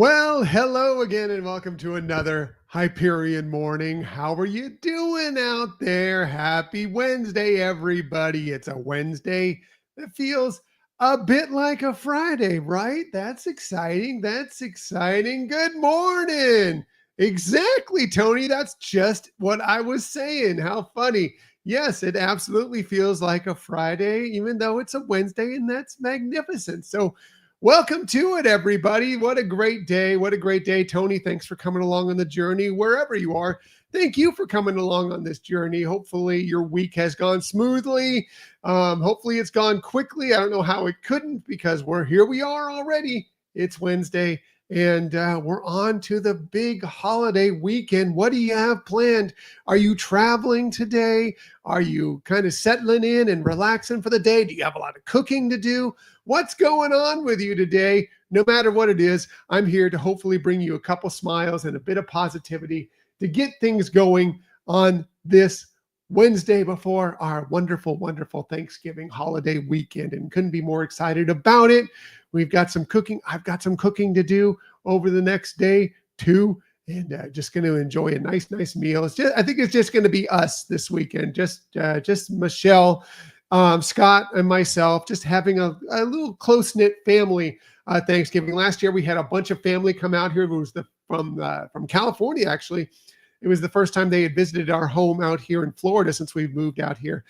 Well, hello again and welcome to another Hyperion morning. How are you doing out there? Happy Wednesday, everybody. It's a Wednesday that feels a bit like a Friday, right? That's exciting. That's exciting. Good morning. Exactly, Tony. That's just what I was saying. How funny. Yes, it absolutely feels like a Friday, even though it's a Wednesday, and that's magnificent. So, welcome to it, everybody. What a great day. What a great day. Tony, thanks for coming along on the journey wherever you are. Thank you for coming along on this journey. Hopefully, your week has gone smoothly. Hopefully, it's gone quickly. I don't know how it couldn't because here we are already. It's Wednesday and we're on to the big holiday weekend. What do you have planned? Are you traveling today? Are you kind of settling in and relaxing for the day? Do you have a lot of cooking to do? What's going on with you today? No matter what it is, I'm here to hopefully bring you a couple smiles and a bit of positivity to get things going on this Wednesday before our wonderful, wonderful Thanksgiving holiday weekend, and couldn't be more excited about it. We've got some cooking. I've got some cooking to do over the next day too, and just going to enjoy a nice meal. I think it's just going to be us this weekend. Just Michelle, Scott, and myself, just having a little close knit family Thanksgiving. Last year we had a bunch of family come out here. It was from California actually. It was the first time they had visited our home out here in Florida since we've moved out here.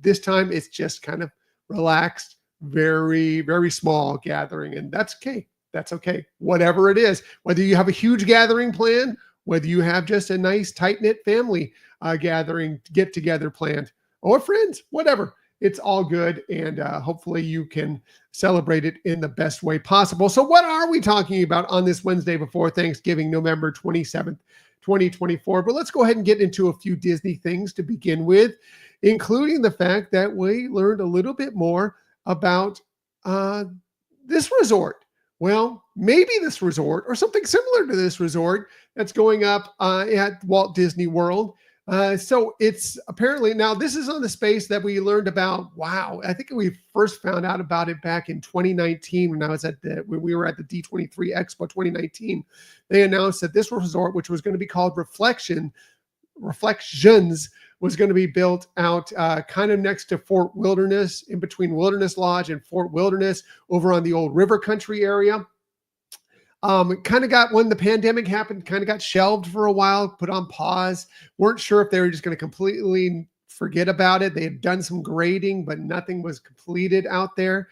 This time it's just kind of relaxed, very, very small gathering. And that's okay. That's okay. Whatever it is, whether you have a huge gathering planned, whether you have just a nice tight knit family gathering, get together planned, or friends, whatever. It's all good. And hopefully you can celebrate it in the best way possible. So what are we talking about on this Wednesday before Thanksgiving, November 27th, 2024? But let's go ahead and get into a few Disney things to begin with, including the fact that we learned a little bit more about this resort. Well, maybe this resort or something similar to this resort that's going up at Walt Disney World. So it's apparently, now this is on the space that we learned about. Wow. I think we first found out about it back in 2019 when we were at the D23 Expo 2019. They announced that this resort, which was going to be called Reflections, was going to be built out kind of next to Fort Wilderness, in between Wilderness Lodge and Fort Wilderness, over on the old River Country area. It kind of got, when the pandemic happened, kind of got shelved for a while, put on pause. Weren't sure if they were just going to completely forget about it. They had done some grading, but nothing was completed out there.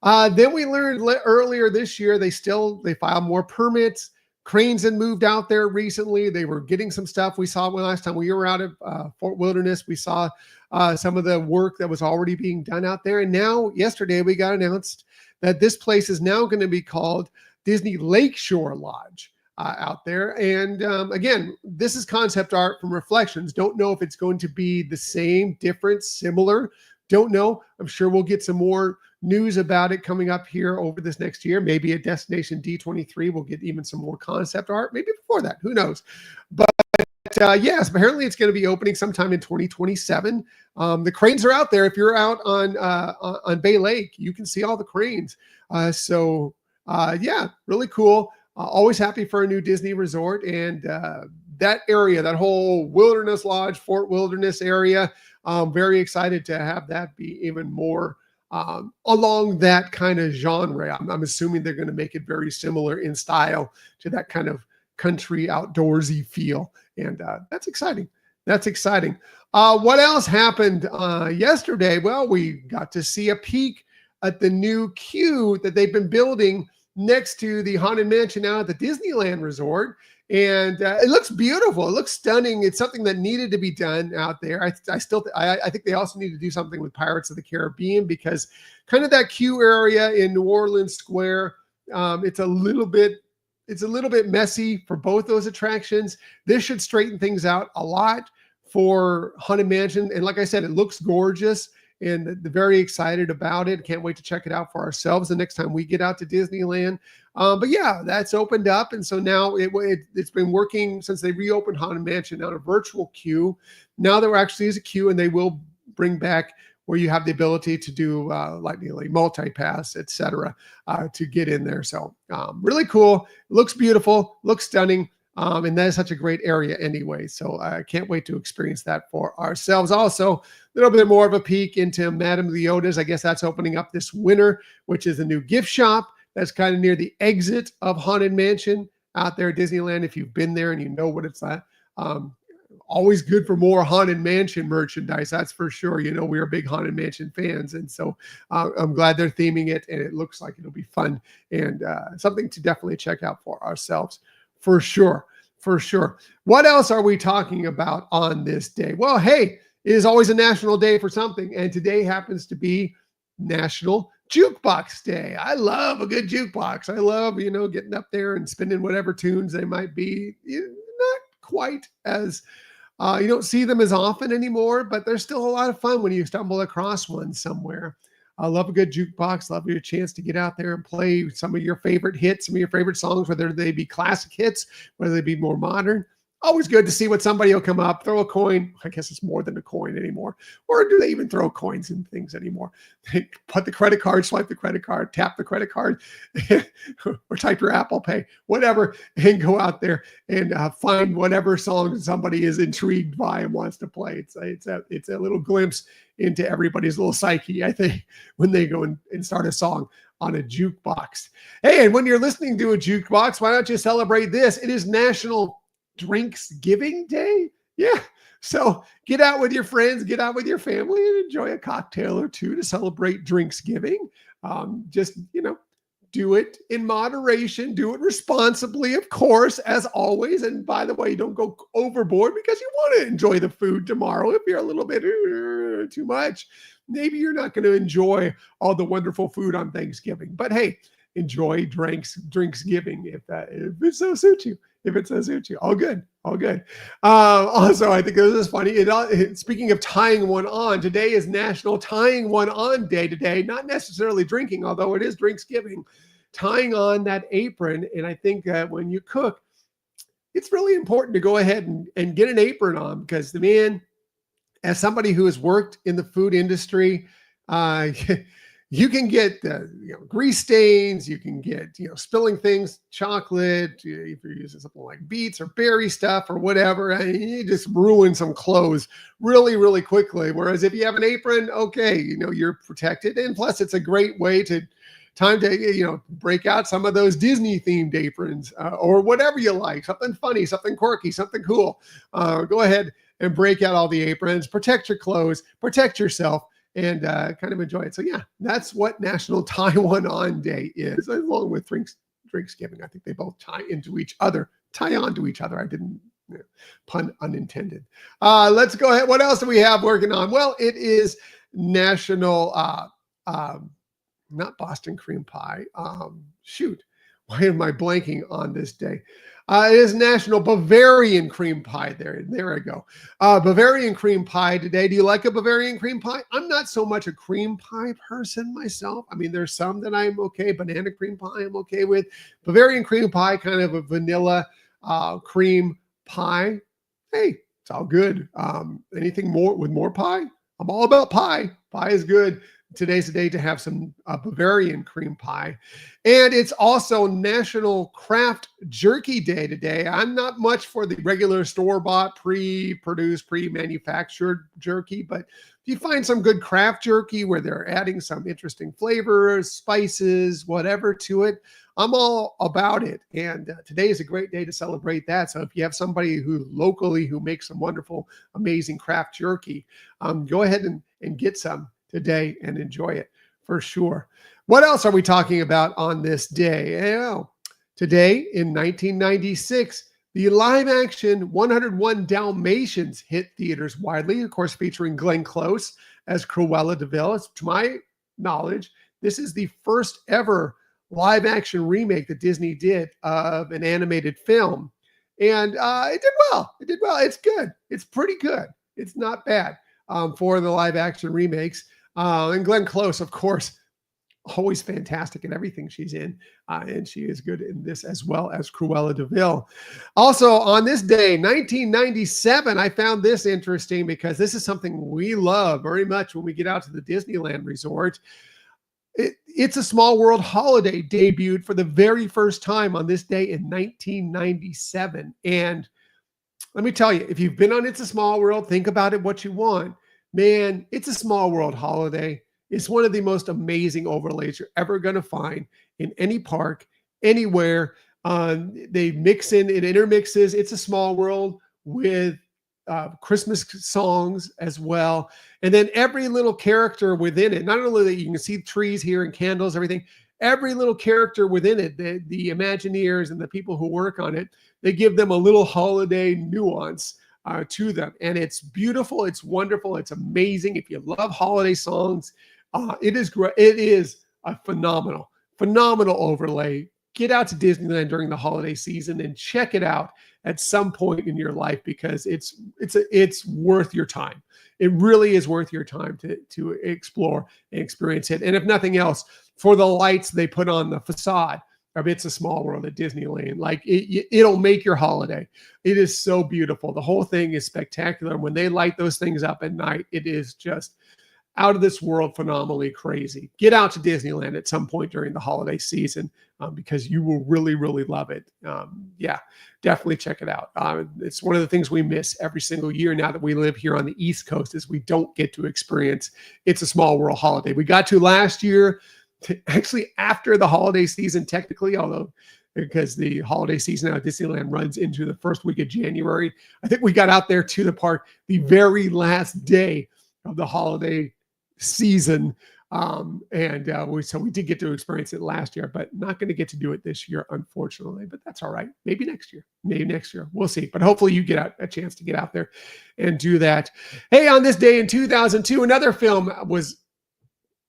Then we learned earlier this year, they filed more permits. Cranes had moved out there recently. They were getting some stuff. We saw last time we were out at Fort Wilderness. We saw some of the work that was already being done out there. And now yesterday we got announced that this place is now going to be called Disney Lakeshore Lodge out there. And again, this is concept art from Reflections. Don't know if it's going to be the same, different, similar. Don't know. I'm sure we'll get some more news about it coming up here over this next year. Maybe at Destination D23, we'll get even some more concept art. Maybe before that, who knows? But yes, apparently it's going to be opening sometime in 2027. The cranes are out there. If you're out on Bay Lake, you can see all the cranes. Yeah, really cool. Always happy for a new Disney resort. And that area, that whole Wilderness Lodge, Fort Wilderness area, very excited to have that be even more along that kind of genre. I'm assuming they're going to make it very similar in style to that kind of country outdoorsy feel. And that's exciting. That's exciting. What else happened yesterday? Well, we got to see a peek at the new queue that they've been building next to the Haunted Mansion now at the Disneyland Resort. And it looks beautiful. It looks stunning. It's something that needed to be done out there. I think they also need to do something with Pirates of the Caribbean, because kind of that queue area in New Orleans Square, it's a little bit messy for both those attractions. This should straighten things out a lot for Haunted Mansion. And like I said, it looks gorgeous. And very excited about it. Can't wait to check it out for ourselves the next time we get out to Disneyland. But yeah, that's opened up. And so now it's been working since they reopened Haunted Mansion on a virtual queue. Now there actually is a queue, and they will bring back where you have the ability to do like multi-pass, etc., to get in there. So really cool. Looks beautiful. Looks stunning. And that is such a great area anyway. So I can't wait to experience that for ourselves. Also, a little bit more of a peek into Madame Leota's. I guess that's opening up this winter, which is a new gift shop that's kind of near the exit of Haunted Mansion out there at Disneyland. If you've been there and you know what it's like, um, always good for more Haunted Mansion merchandise. That's for sure. You know, we're big Haunted Mansion fans. And so I'm glad they're theming it, and it looks like it'll be fun and something to definitely check out for ourselves. For sure. For sure. What else are we talking about on this day? Well, hey, it is always a national day for something. And today happens to be National Jukebox Day. I love a good jukebox. I love, getting up there and spinning whatever tunes they might be. Not quite as, you don't see them as often anymore, but there's still a lot of fun when you stumble across one somewhere. I love a good jukebox. Love your chance to get out there and play some of your favorite hits, some of your favorite songs, whether they be classic hits, whether they be more modern. Always good to see what somebody will come up, throw a coin. I guess it's more than a coin anymore. Or do they even throw coins in things anymore? They put the credit card, swipe the credit card, tap the credit card, or type your Apple Pay, whatever, and go out there and find whatever song somebody is intrigued by and wants to play. It's a little glimpse into everybody's little psyche, I think, when they go and start a song on a jukebox. Hey, and when you're listening to a jukebox, why don't you celebrate this? It is National Drinks Giving Day. Yeah. So get out with your friends, get out with your family, and enjoy a cocktail or two to celebrate Drinks Giving. Just, do it in moderation, do it responsibly, of course, as always. And by the way, don't go overboard because you want to enjoy the food tomorrow. If you're a little bit too much, maybe you're not going to enjoy all the wonderful food on Thanksgiving. But hey, enjoy drinks giving if it so suits you. If it so suits you, all good, all good. Also, I think this is funny. Speaking of tying one on, today is National Tying One On Day. Today, not necessarily drinking, although it is drinks giving. Tying on that apron, and I think that when you cook, it's really important to go ahead and get an apron on because as somebody who has worked in the food industry, you can get grease stains, you can get spilling things, chocolate, if you're using something like beets or berry stuff or whatever, and you just ruin some clothes really, really quickly. Whereas if you have an apron, okay, you're protected, and plus it's a great way to break out some of those Disney themed aprons or whatever you like, something funny, something quirky, something cool. Go ahead and break out all the aprons, protect your clothes, protect yourself, and kind of enjoy it. So yeah, that's what National Tie One On Day is, along with drinks giving. I think they both tie on to each other. I didn't, pun unintended. Let's go ahead. What else do we have working on? Well, it is National not Boston cream pie. Shoot, why am I blanking on this day? It is National Bavarian Cream Pie. There I go. Bavarian cream pie today. Do you like a Bavarian cream pie? I'm not so much a cream pie person myself. I mean, there's some that I'm okay. Banana cream pie I'm okay with. Bavarian cream pie, kind of a vanilla cream pie. Hey, it's all good. Anything more with more pie? I'm all about pie. Pie is good. Today's the day to have some Bavarian cream pie. And it's also National Craft Jerky Day today. I'm not much for the regular store-bought, pre-produced, pre-manufactured jerky, but if you find some good craft jerky where they're adding some interesting flavors, spices, whatever to it, I'm all about it. And today is a great day to celebrate that. So if you have somebody who makes some wonderful, amazing craft jerky, go ahead and get some today and enjoy it for sure. What else are we talking about on this day? Today in 1996, the live action 101 Dalmatians hit theaters widely, of course, featuring Glenn Close as Cruella de Vil. To my knowledge, this is the first ever live action remake that Disney did of an animated film. And it did well. It's good. It's pretty good. It's not bad for the live action remakes. And Glenn Close, of course, always fantastic in everything she's in. And she is good in this as well as Cruella de Vil. Also, on this day, 1997, I found this interesting because this is something we love very much when we get out to the Disneyland resort. It's a Small World holiday debuted for the very first time on this day in 1997. And let me tell you, if you've been on It's a Small World, think about it what you want. Man, It's a Small World holiday. It's one of the most amazing overlays you're ever going to find in any park, anywhere. They mix in, it intermixes It's a Small World with Christmas songs as well. And then every little character within it, not only that you can see trees here and candles, everything, every little character within it, the Imagineers and the people who work on it, they give them a little holiday nuance to them. And it's beautiful. It's wonderful. It's amazing. If you love holiday songs, it is great. It is a phenomenal overlay. Get out to Disneyland during the holiday season and check it out at some point in your life, because it's worth your time. It really is worth your time to explore and experience it. And if nothing else, for the lights they put on the facade of It's a Small World at Disneyland, like it'll make your holiday. It is so beautiful. The whole thing is spectacular. When they light those things up at night, it is just out of this world, phenomenally crazy. Get out to Disneyland at some point during the holiday season, because you will really, really love it. Yeah, definitely check it out. It's one of the things we miss every single year now that we live here on the East Coast, is we don't get to experience It's a Small World holiday. We got to last year, actually after the holiday season, technically, although because the holiday season at Disneyland runs into the first week of January. I think we got out there to the park the very last day of the holiday season. So we did get to experience it last year, but not going to get to do it this year, unfortunately, but that's all right. Maybe next year, we'll see, but hopefully you get a chance to get out there and do that. Hey, on this day in 2002, another film was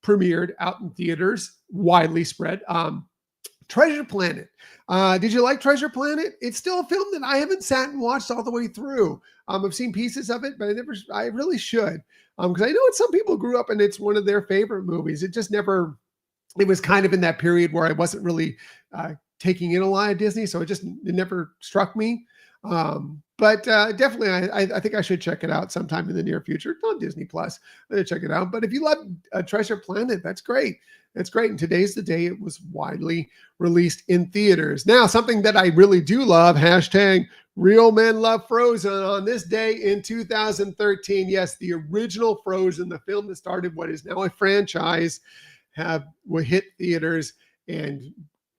premiered out in theaters, widely spread. Treasure Planet. Did you like Treasure Planet? It's still a film that I haven't sat and watched all the way through. I've seen pieces of it, but I really should. Because I know some people grew up and it's one of their favorite movies. It was kind of in that period where I wasn't really taking in a lot of Disney. So it never struck me. But definitely, I think I should check it out sometime in the near future. It's on Disney Plus. I'm going to check it out. But if you love Treasure Planet, that's great. That's great. And today's the day it was widely released in theaters. Now, something that I really do love, hashtag Real Men Love Frozen, on this day in 2013. Yes, the original Frozen, the film that started what is now a franchise, will hit theaters. And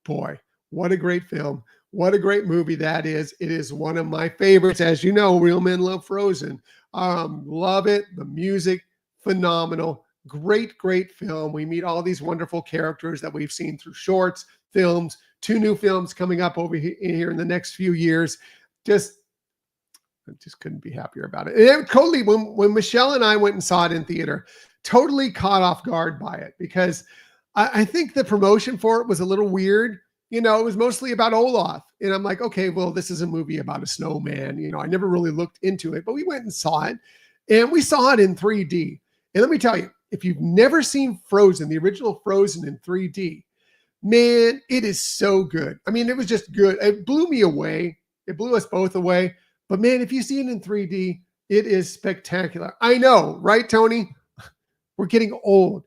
boy, what a great film. What a great movie that is. It is one of my favorites. As you know, Real Men Love Frozen. Love it. The music, phenomenal. Great, great film. We meet all these wonderful characters that we've seen through shorts, films, 2 new films coming up over here in the next few years. I just couldn't be happier about it. And totally, when Michelle and I went and saw it in theater, totally caught off guard by it, because I think the promotion for it was a little weird. It was mostly about Olaf. And I'm like, okay, well, this is a movie about a snowman. I never really looked into it, but we went and saw it, and we saw it in 3D. And let me tell you, if you've never seen Frozen, the original Frozen in 3D, man, it is so good. I mean, it was just good. It blew me away. It blew us both away. But man, if you see it in 3D, it is spectacular. I know, right, Tony? We're getting old.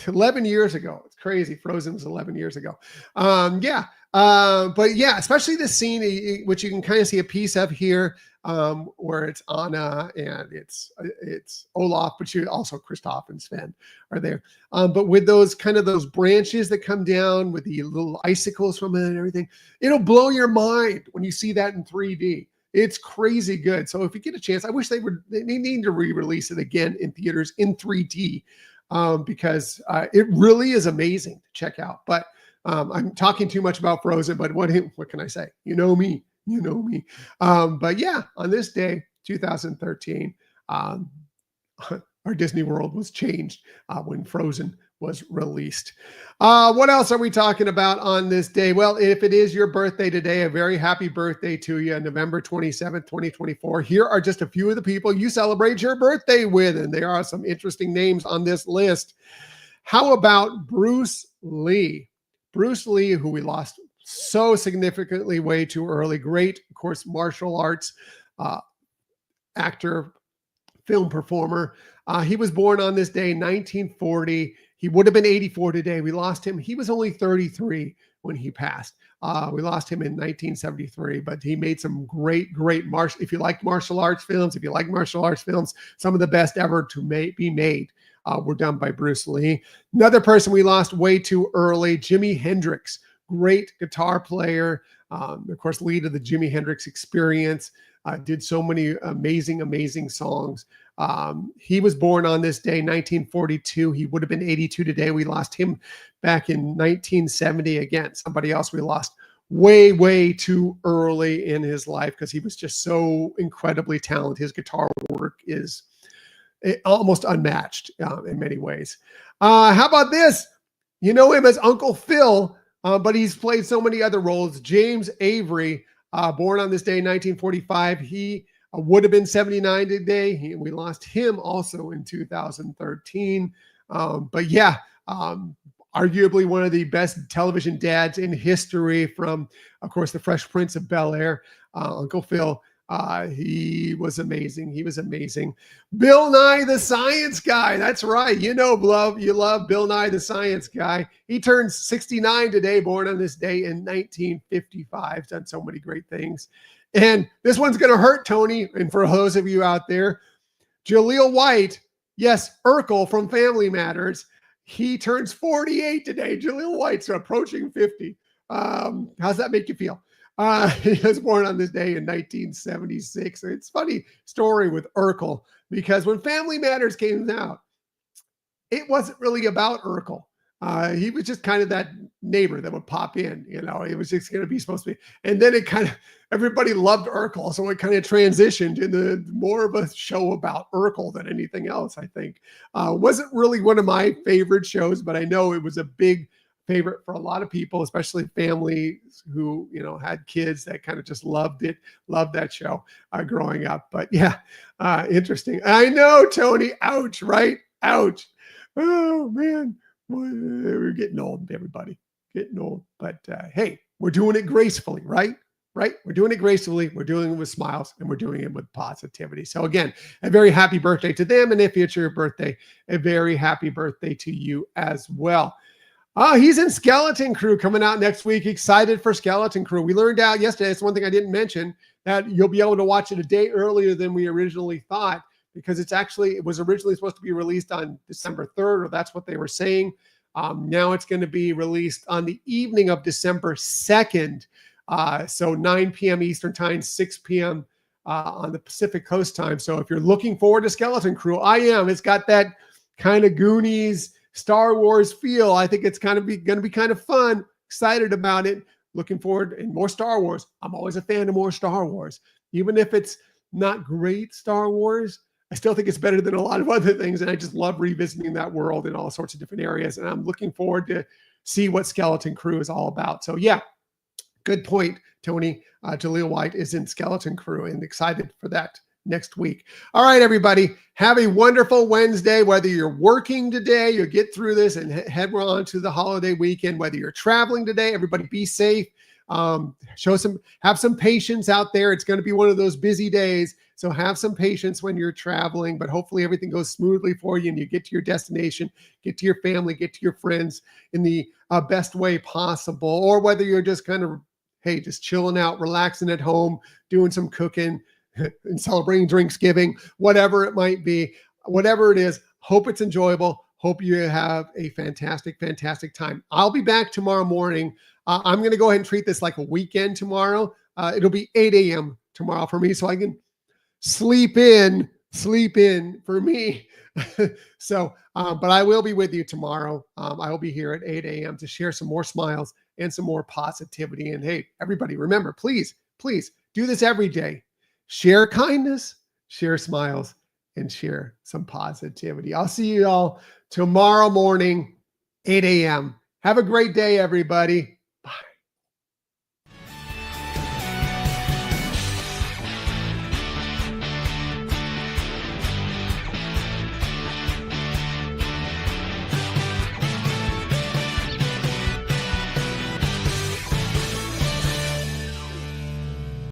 11 years ago. It's crazy. Frozen was 11 years ago. But yeah, especially the scene, which you can kind of see a piece of here, where it's Anna and it's Olaf, but you also Kristoff and Sven are there. But with those branches that come down with the little icicles from it and everything, it'll blow your mind when you see that in 3D. It's crazy good. So if you get a chance, I wish they need to re-release it again in theaters in 3D. Because it really is amazing to check out. But I'm talking too much about Frozen, but what can I say? You know me. But yeah, on this day, 2013, our Disney World was changed when Frozen was released. What else are we talking about on this day? Well, if it is your birthday today, a very happy birthday to you, November 27th, 2024. Here are just a few of the people you celebrate your birthday with, and there are some interesting names on this list. How about Bruce Lee. Bruce Lee, who we lost so significantly way too early. Great, of course, martial arts uh, actor, film performer. He was born on this day, 1940. He would have been 84 today. We lost him. He was only 33 when he passed. We lost him in 1973, but he made some great martial. If you like martial arts films, some of the best ever to be made were done by Bruce Lee. Another person we lost way too early, Jimi Hendrix, great guitar player. Of course, lead of the Jimi Hendrix Experience. Did so many amazing songs. He was born on this day, 1942. He would have been 82 today. We lost him back in 1970. Again, somebody else we lost way too early in his life because he was just so incredibly talented. His guitar work is almost unmatched in many ways. How about this? You know him as Uncle Phil, but he's played so many other roles. James Avery, born on this day, 1945. He would have been 79 today. We lost him also in 2013. But yeah, arguably one of the best television dads in history from, of course, The Fresh Prince of Bel-Air, Uncle Phil. He was amazing. Bill Nye the Science Guy. That's right. You love Bill Nye the Science Guy. He turns 69 today, born on this day in 1955. Done so many great things. And this one's going to hurt, Tony. And for those of you out there, Jaleel White, yes, Urkel from Family Matters. He turns 48 today. Jaleel White's approaching 50. How's that make you feel? He was born on this day in 1976. It's a funny story with Urkel because when Family Matters came out, it wasn't really about Urkel. He was just kind of that neighbor that would pop in, it was just going to be supposed to be. And then everybody loved Urkel. So it kind of transitioned into more of a show about Urkel than anything else, I think. Wasn't really one of my favorite shows, but I know it was a big favorite for a lot of people, especially families who, had kids that kind of just loved that show growing up. But yeah, interesting. I know, Tony, ouch, right? Ouch. Oh man. We're getting old, everybody. Getting old. But hey, we're doing it gracefully, right? Right? We're doing it gracefully. We're doing it with smiles, and we're doing it with positivity. So again, a very happy birthday to them. And if it's your birthday, a very happy birthday to you as well. He's in Skeleton Crew coming out next week. Excited for Skeleton Crew. We learned out yesterday, it's one thing I didn't mention, that you'll be able to watch it a day earlier than we originally thought, because it was originally supposed to be released on December 3rd, or that's what they were saying. Now it's going to be released on the evening of December 2nd. So 9 p.m. Eastern time, 6 p.m. On the Pacific Coast time. So if you're looking forward to Skeleton Crew, I am. It's got that kind of Goonies, Star Wars feel. I think it's going to be kind of fun. Excited about it. Looking forward, and more Star Wars. I'm always a fan of more Star Wars. Even if it's not great Star Wars, I still think it's better than a lot of other things. And I just love revisiting that world in all sorts of different areas. And I'm looking forward to see what Skeleton Crew is all about. So yeah, good point, Tony. Jaleel White is in Skeleton Crew, and excited for that next week. All right, everybody, have a wonderful Wednesday. Whether you're working today, you'll get through this and head on to the holiday weekend. Whether you're traveling today, everybody be safe. Have some patience out there. It's going to be one of those busy days. So have some patience when you're traveling, but hopefully everything goes smoothly for you and you get to your destination, get to your family, get to your friends in the best way possible. Or whether you're just kind of, hey, just chilling out, relaxing at home, doing some cooking and celebrating Drinksgiving, whatever it might be, whatever it is, hope it's enjoyable. Hope you have a fantastic time. I'll be back tomorrow morning. I'm going to go ahead and treat this like a weekend tomorrow. It'll be 8 a.m. tomorrow for me, so I can sleep in for me. So, but I will be with you tomorrow. I will be here at 8 a.m. to share some more smiles and some more positivity. And hey, everybody, remember, please do this every day. Share kindness, share smiles, and share some positivity. I'll see you all tomorrow morning, 8 a.m. Have a great day, everybody.